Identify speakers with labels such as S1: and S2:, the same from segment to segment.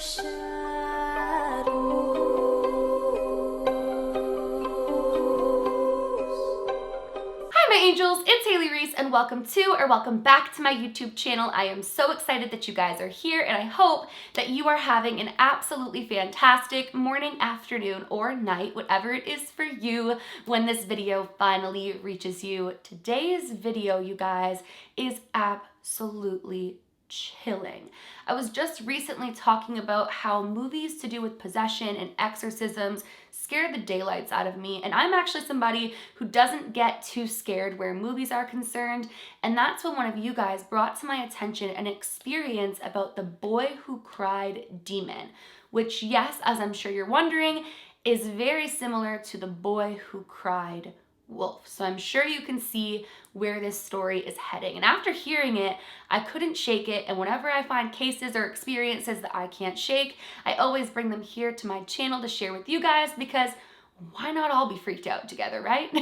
S1: My angels, it's Hailey Reese and welcome back to my YouTube channel. I am so excited that you guys are here and I hope that you are having an absolutely fantastic morning, afternoon, or night, whatever it is for you when this video finally reaches you. Today's video, you guys, is absolutely chilling. I was just recently talking about how movies to do with possession and exorcisms scare the daylights out of me, and I'm actually somebody who doesn't get too scared where movies are concerned, and that's when one of you guys brought to my attention an experience about the boy who cried demon, which, yes, as I'm sure you're wondering, is very similar to the boy who cried wolf. So I'm sure you can see where this story is heading. And after hearing it, I couldn't shake it. And whenever I find cases or experiences that I can't shake, I always bring them here to my channel to share with you guys, because why not all be freaked out together, right?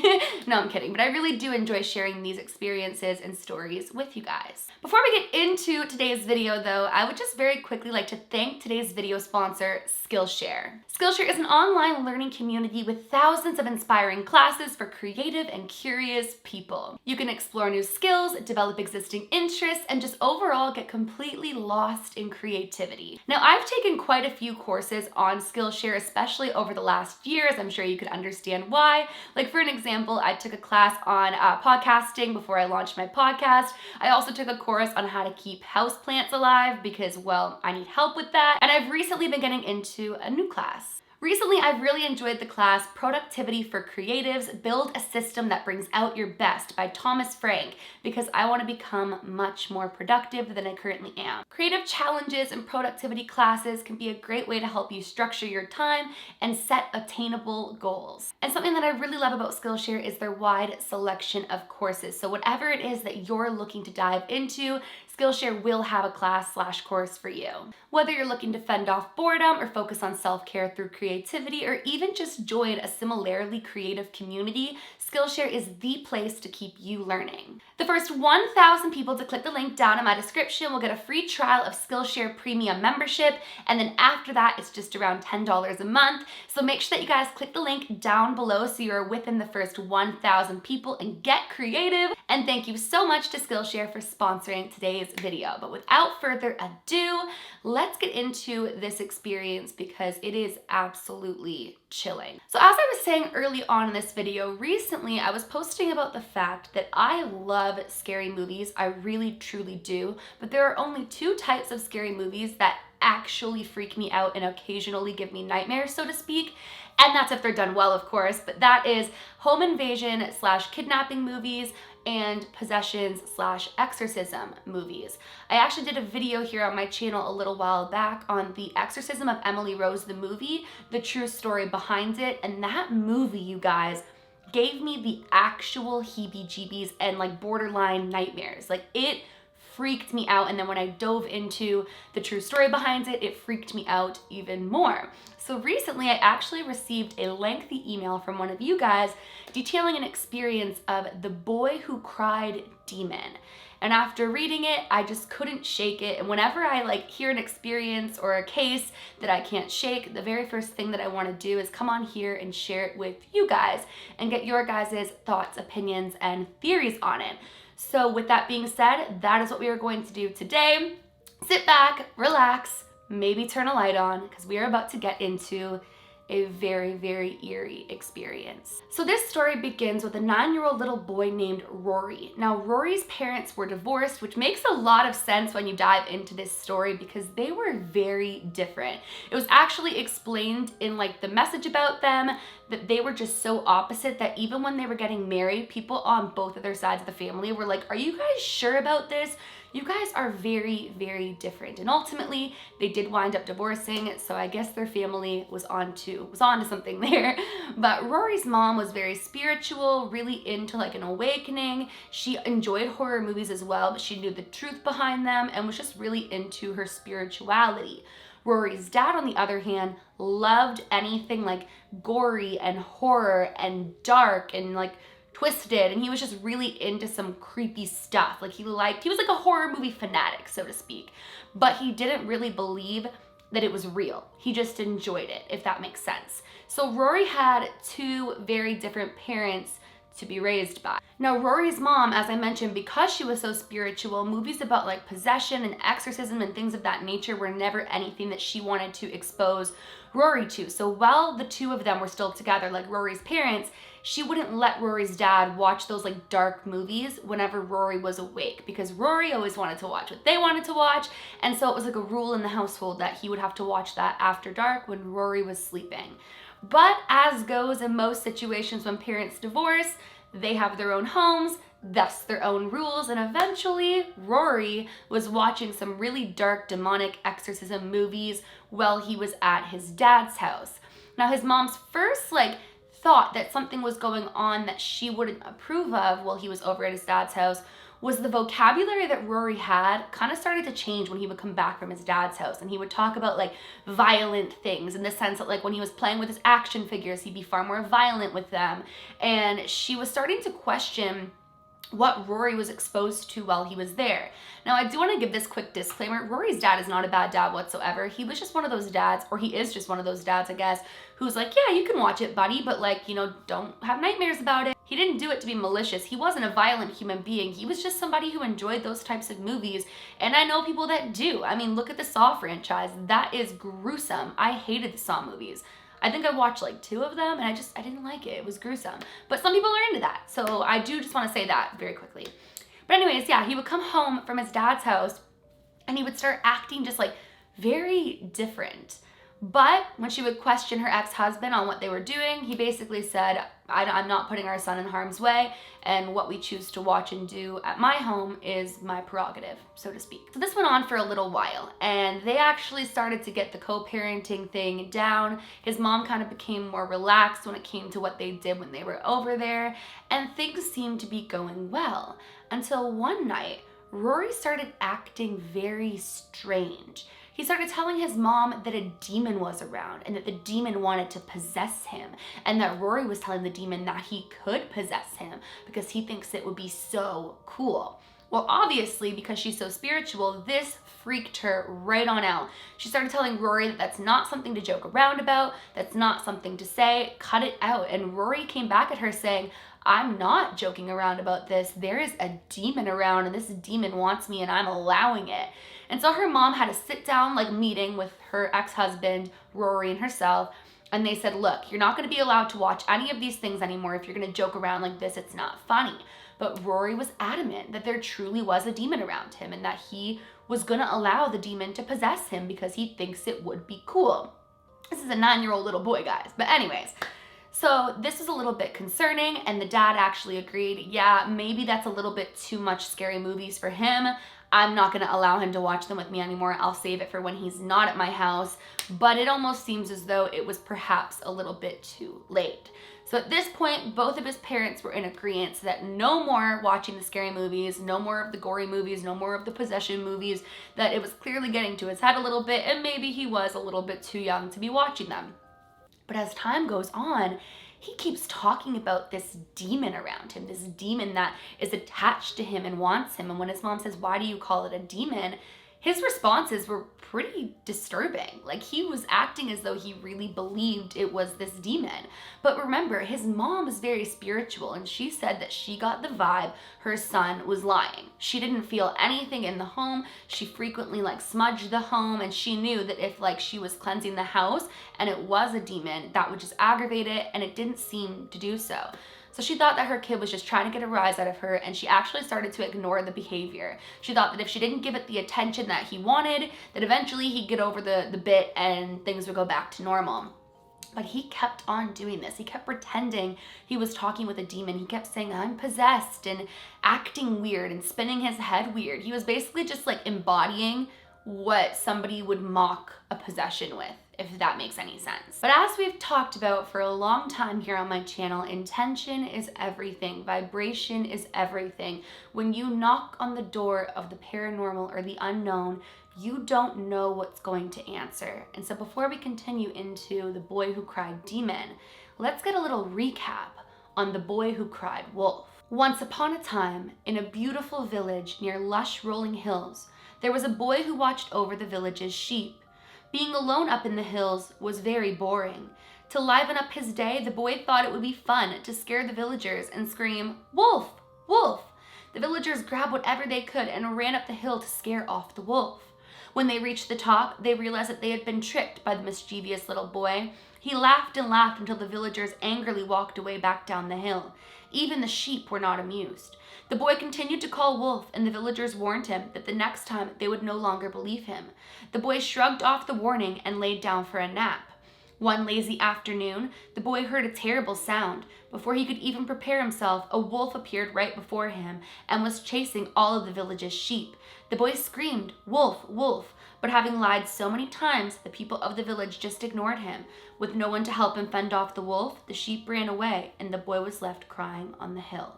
S1: No, I'm kidding, but I really do enjoy sharing these experiences and stories with you guys. Before we get into today's video though, I would just very quickly like to thank today's video sponsor, Skillshare. Skillshare is an online learning community with thousands of inspiring classes for creative and curious people. You can explore new skills, develop existing interests, and just overall get completely lost in creativity. Now, I've taken quite a few courses on Skillshare, especially over the last years. I'm sure you could understand why. Like, for an example, I took a class on podcasting before I launched my podcast. I also took a course on how to keep houseplants alive because, well, I need help with that. And I've recently been getting into a new class. Recently, I've really enjoyed the class Productivity for Creatives, Build a System That Brings Out Your Best by Thomas Frank, because I want to become much more productive than I currently am. Creative challenges and productivity classes can be a great way to help you structure your time and set attainable goals. And something that I really love about Skillshare is their wide selection of courses. So whatever it is that you're looking to dive into, Skillshare will have a class/course for you. Whether you're looking to fend off boredom or focus on self-care through creativity, or even just join a similarly creative community, Skillshare is the place to keep you learning. The first 1,000 people to click the link down in my description will get a free trial of Skillshare Premium membership, and then after that, it's just around $10 a month. So make sure that you guys click the link down below so you're within the first 1,000 people and get creative. And thank you so much to Skillshare for sponsoring today's video. But without further ado, let's get into this experience because it is absolutely chilling. So as I was saying early on in this video, recently I was posting about the fact that I love scary movies. I really truly do, but there are only two types of scary movies that actually freak me out and occasionally give me nightmares, so to speak. And that's if they're done well, of course, but that is home invasion/kidnapping movies and possessions/exorcism movies. I actually did a video here on my channel a little while back on The Exorcism of Emily Rose, the movie, the true story behind it, and that movie, you guys, gave me the actual heebie-jeebies and like borderline nightmares. Like, it freaked me out, and then when I dove into the true story behind it, it freaked me out even more. So recently I actually received a lengthy email from one of you guys detailing an experience of the boy who cried demon. And after reading it, I just couldn't shake it. And whenever I hear an experience or a case that I can't shake, the very first thing that I want to do is come on here and share it with you guys and get your guys' thoughts, opinions, and theories on it. So with that being said, that is what we are going to do today. Sit back, relax, maybe turn a light on, because we are about to get into a very, very eerie experience. So this story begins with a 9-year-old little boy named Rory. Now, Rory's parents were divorced, which makes a lot of sense when you dive into this story because they were very different. It was actually explained in the message about them that they were just so opposite that even when they were getting married, people on both of their sides of the family were like, "Are you guys sure about this? You guys are very, very different." And ultimately, they did wind up divorcing, so I guess their family was on to something there. But Rory's mom was very spiritual, really into an awakening. She enjoyed horror movies as well, but she knew the truth behind them and was just really into her spirituality. Rory's dad, on the other hand, loved anything gory and horror and dark and twisted, and he was just really into some creepy stuff. He was like a horror movie fanatic, so to speak, but he didn't really believe that it was real. He just enjoyed it, if that makes sense. So Rory had two very different parents to be raised by. Now, Rory's mom, as I mentioned, because she was so spiritual, movies about like possession and exorcism and things of that nature were never anything that she wanted to expose Rory to. So while the two of them were still together, like Rory's parents, she wouldn't let Rory's dad watch those like dark movies whenever Rory was awake, because Rory always wanted to watch what they wanted to watch. And so it was like a rule in the household that he would have to watch that after dark when Rory was sleeping. But as goes in most situations when parents divorce, they have their own homes, thus their own rules, and eventually Rory was watching some really dark demonic exorcism movies while he was at his dad's house. Now his mom's first thought that something was going on that she wouldn't approve of while he was over at his dad's house was the vocabulary that Rory had kind of started to change when he would come back from his dad's house, and he would talk about like violent things, in the sense that like when he was playing with his action figures, he'd be far more violent with them. And she was starting to question what Rory was exposed to while he was there. Now, I do want to give this quick disclaimer. Rory's dad is not a bad dad whatsoever. He was just one of those dads, or he is just one of those dads, I guess, who's like, yeah, you can watch it, buddy, but like, you know, don't have nightmares about it. He didn't do it to be malicious. He wasn't a violent human being. He was just somebody who enjoyed those types of movies. And I know people that do. I mean, look at the Saw franchise. That is gruesome. I hated the Saw movies. I think I watched like 2 of them and I didn't like it. It was gruesome. But some people are into that. So I do just want to say that very quickly. But anyways, yeah, he would come home from his dad's house and he would start acting just like very different. But when she would question her ex-husband on what they were doing, he basically said, I'm not putting our son in harm's way, and what we choose to watch and do at my home is my prerogative, so to speak. So this went on for a little while, and they actually started to get the co-parenting thing down. His mom kind of became more relaxed when it came to what they did when they were over there, and things seemed to be going well, until one night, Rory started acting very strange. He started telling his mom that a demon was around and that the demon wanted to possess him, and that Rory was telling the demon that he could possess him because he thinks it would be so cool. Well, obviously, because she's so spiritual, this freaked her right on out. She started telling Rory that that's not something to joke around about, that's not something to say, cut it out. And Rory came back at her saying, I'm not joking around about this. There is a demon around and this demon wants me and I'm allowing it. And so her mom had a sit down meeting with her ex-husband, Rory, and herself. And they said, look, you're not going to be allowed to watch any of these things anymore. If you're going to joke around like this, it's not funny. But Rory was adamant that there truly was a demon around him and that he was going to allow the demon to possess him because he thinks it would be cool. This is a 9-year-old little boy, guys. But anyways, so this was a little bit concerning, and the dad actually agreed, yeah, maybe that's a little bit too much scary movies for him. I'm not going to allow him to watch them with me anymore. I'll save it for when he's not at my house. But it almost seems as though it was perhaps a little bit too late. So at this point, both of his parents were in agreement that no more watching the scary movies, no more of the gory movies, no more of the possession movies, that it was clearly getting to his head a little bit, and maybe he was a little bit too young to be watching them. But as time goes on, he keeps talking about this demon around him, this demon that is attached to him and wants him. And when his mom says, why do you call it a demon? His responses were pretty disturbing. Like, he was acting as though he really believed it was this demon. But remember, his mom is very spiritual, and she said that she got the vibe her son was lying. She didn't feel anything in the home. She frequently smudged the home, and she knew that if she was cleansing the house and it was a demon, that would just aggravate it, and it didn't seem to do so. So she thought that her kid was just trying to get a rise out of her, and she actually started to ignore the behavior. She thought that if she didn't give it the attention that he wanted, that eventually he'd get over the bit and things would go back to normal. But he kept on doing this. He kept pretending he was talking with a demon. He kept saying, I'm possessed, and acting weird and spinning his head weird. He was basically just embodying what somebody would mock a possession with, if that makes any sense. But as we've talked about for a long time here on my channel, intention is everything. Vibration is everything. When you knock on the door of the paranormal or the unknown, you don't know what's going to answer. And so before we continue into the boy who cried demon, let's get a little recap on the boy who cried wolf. Once upon a time, in a beautiful village near lush rolling hills, there was a boy who watched over the village's sheep. Being alone up in the hills was very boring. To liven up his day, the boy thought it would be fun to scare the villagers and scream, "Wolf! Wolf!" The villagers grabbed whatever they could and ran up the hill to scare off the wolf. When they reached the top, they realized that they had been tricked by the mischievous little boy. He laughed and laughed until the villagers angrily walked away back down the hill. Even the sheep were not amused. The boy continued to call wolf, and the villagers warned him that the next time they would no longer believe him. The boy shrugged off the warning and laid down for a nap. One lazy afternoon, the boy heard a terrible sound. Before he could even prepare himself, a wolf appeared right before him and was chasing all of the village's sheep. The boy screamed, "Wolf, wolf," but having lied so many times, the people of the village just ignored him. With no one to help him fend off the wolf, the sheep ran away and the boy was left crying on the hill.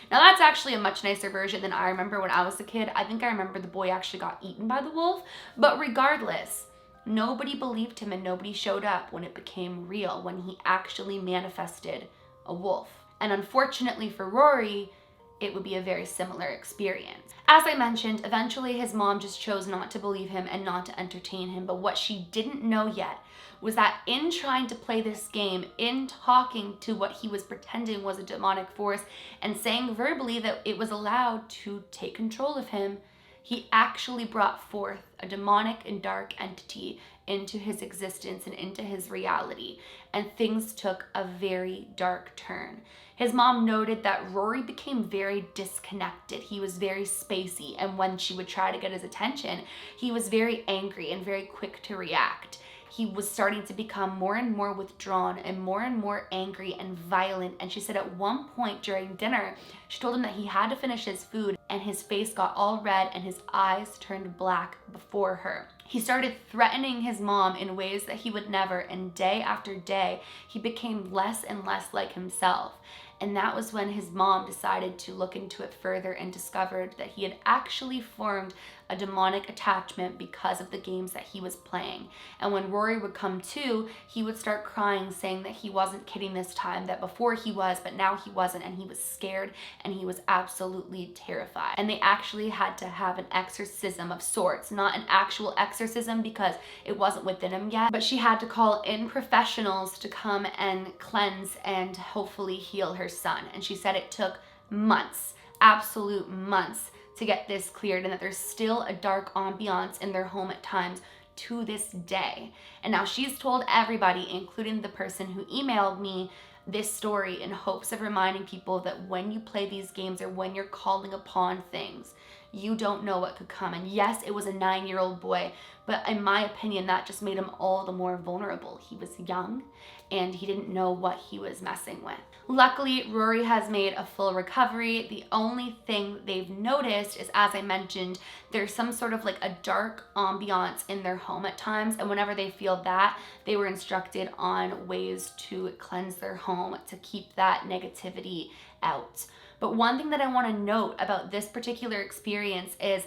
S1: Now that's actually a much nicer version than I remember when I was a kid. I think I remember the boy actually got eaten by the wolf, but regardless, nobody believed him and nobody showed up when it became real, when he actually manifested a wolf. And unfortunately for Rory, it would be a very similar experience. As I mentioned, eventually his mom just chose not to believe him and not to entertain him, but what she didn't know yet was that in trying to play this game, in talking to what he was pretending was a demonic force and saying verbally that it was allowed to take control of him, he actually brought forth a demonic and dark entity into his existence and into his reality, and things took a very dark turn. His mom noted that Rory became very disconnected. He was very spacey, and when she would try to get his attention, he was very angry and very quick to react. He was starting to become more and more withdrawn and more angry and violent. And she said at one point during dinner, she told him that he had to finish his food, and his face got all red and his eyes turned black before her. He started threatening his mom in ways that he would never, and day after day, he became less and less like himself. And that was when his mom decided to look into it further and discovered that he had actually formed a demonic attachment because of the games that he was playing. And when Rory would come to, he would start crying, saying that he wasn't kidding this time, that before he was, but now he wasn't, and he was scared and he was absolutely terrified. And they actually had to have an exorcism of sorts, not an actual exorcism because it wasn't within him yet, but she had to call in professionals to come and cleanse and hopefully heal her son. And she said it took months, absolute months, to get this cleared, and that there's still a dark ambiance in their home at times to this day. And now she's told everybody, including the person who emailed me this story, in hopes of reminding people that when you play these games or when you're calling upon things, you don't know what could come. And yes, it was a 9-year-old boy, but in my opinion, that just made him all the more vulnerable. He was young and he didn't know what he was messing with. Luckily, Rory has made a full recovery. The only thing they've noticed is, as I mentioned, there's some sort of like a dark ambiance in their home at times. And whenever they feel that, they were instructed on ways to cleanse their home to keep that negativity out. But one thing that I want to note about this particular experience is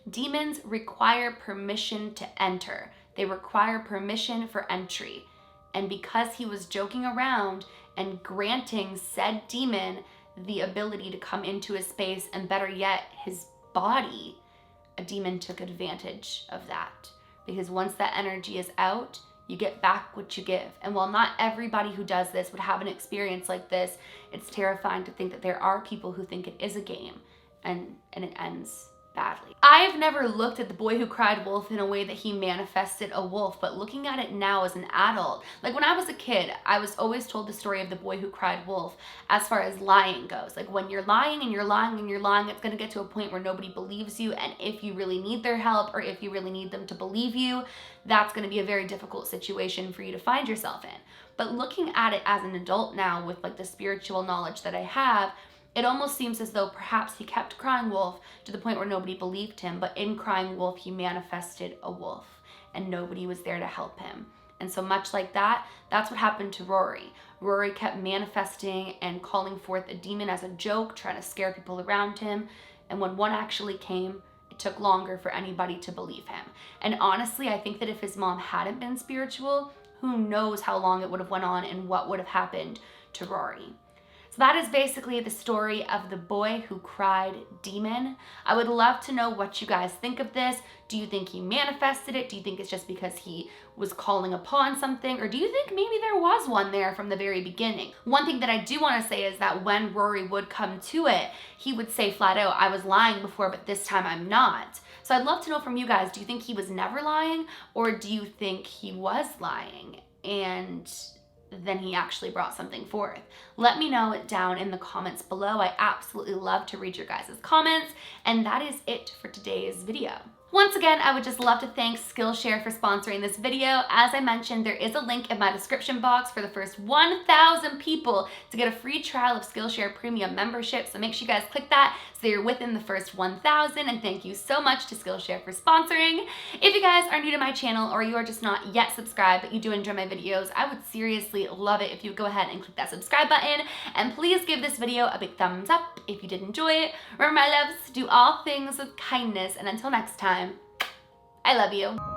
S1: demons require permission to enter. They require permission for entry. And because he was joking around and granting said demon the ability to come into his space, and better yet, his body, a demon took advantage of that. Because once that energy is out, you get back what you give. And while not everybody who does this would have an experience like this, it's terrifying to think that there are people who think it is a game and it ends badly. I've never looked at the boy who cried wolf in a way that he manifested a wolf, but looking at it now as an adult, like when I was a kid, I was always told the story of the boy who cried wolf as far as lying goes. Like when you're lying and you're lying and you're lying, it's going to get to a point where nobody believes you, and if you really need their help or if you really need them to believe you, that's going to be a very difficult situation for you to find yourself in. But looking at it as an adult now with like the spiritual knowledge that I have, it almost seems as though perhaps he kept crying wolf to the point where nobody believed him, but in crying wolf, he manifested a wolf and nobody was there to help him. And so much like that, that's what happened to Rory. Rory kept manifesting and calling forth a demon as a joke, trying to scare people around him. And when one actually came, it took longer for anybody to believe him. And honestly, I think that if his mom hadn't been spiritual, who knows how long it would have went on and what would have happened to Rory. So that is basically the story of the boy who cried demon. I would love to know what you guys think of this. Do you think he manifested it? Do you think it's just because he was calling upon something? Or do you think maybe there was one there from the very beginning? One thing that I do want to say is that when Rory would come to it, he would say flat out, I was lying before, but this time I'm not. So I'd love to know from you guys, do you think he was never lying, or do you think he was lying and then he actually brought something forth? Let me know down in the comments below. I absolutely love to read your guys' comments, and that is it for today's video. Once again, I would just love to thank Skillshare for sponsoring this video. As I mentioned, there is a link in my description box for the first 1,000 people to get a free trial of Skillshare Premium membership. So make sure you guys click that so you're within the first 1,000. And thank you so much to Skillshare for sponsoring. If you guys are new to my channel or you are just not yet subscribed, but you do enjoy my videos, I would seriously love it if you would go ahead and click that subscribe button. And please give this video a big thumbs up if you did enjoy it. Remember, my loves, do all things with kindness. And until next time, I love you.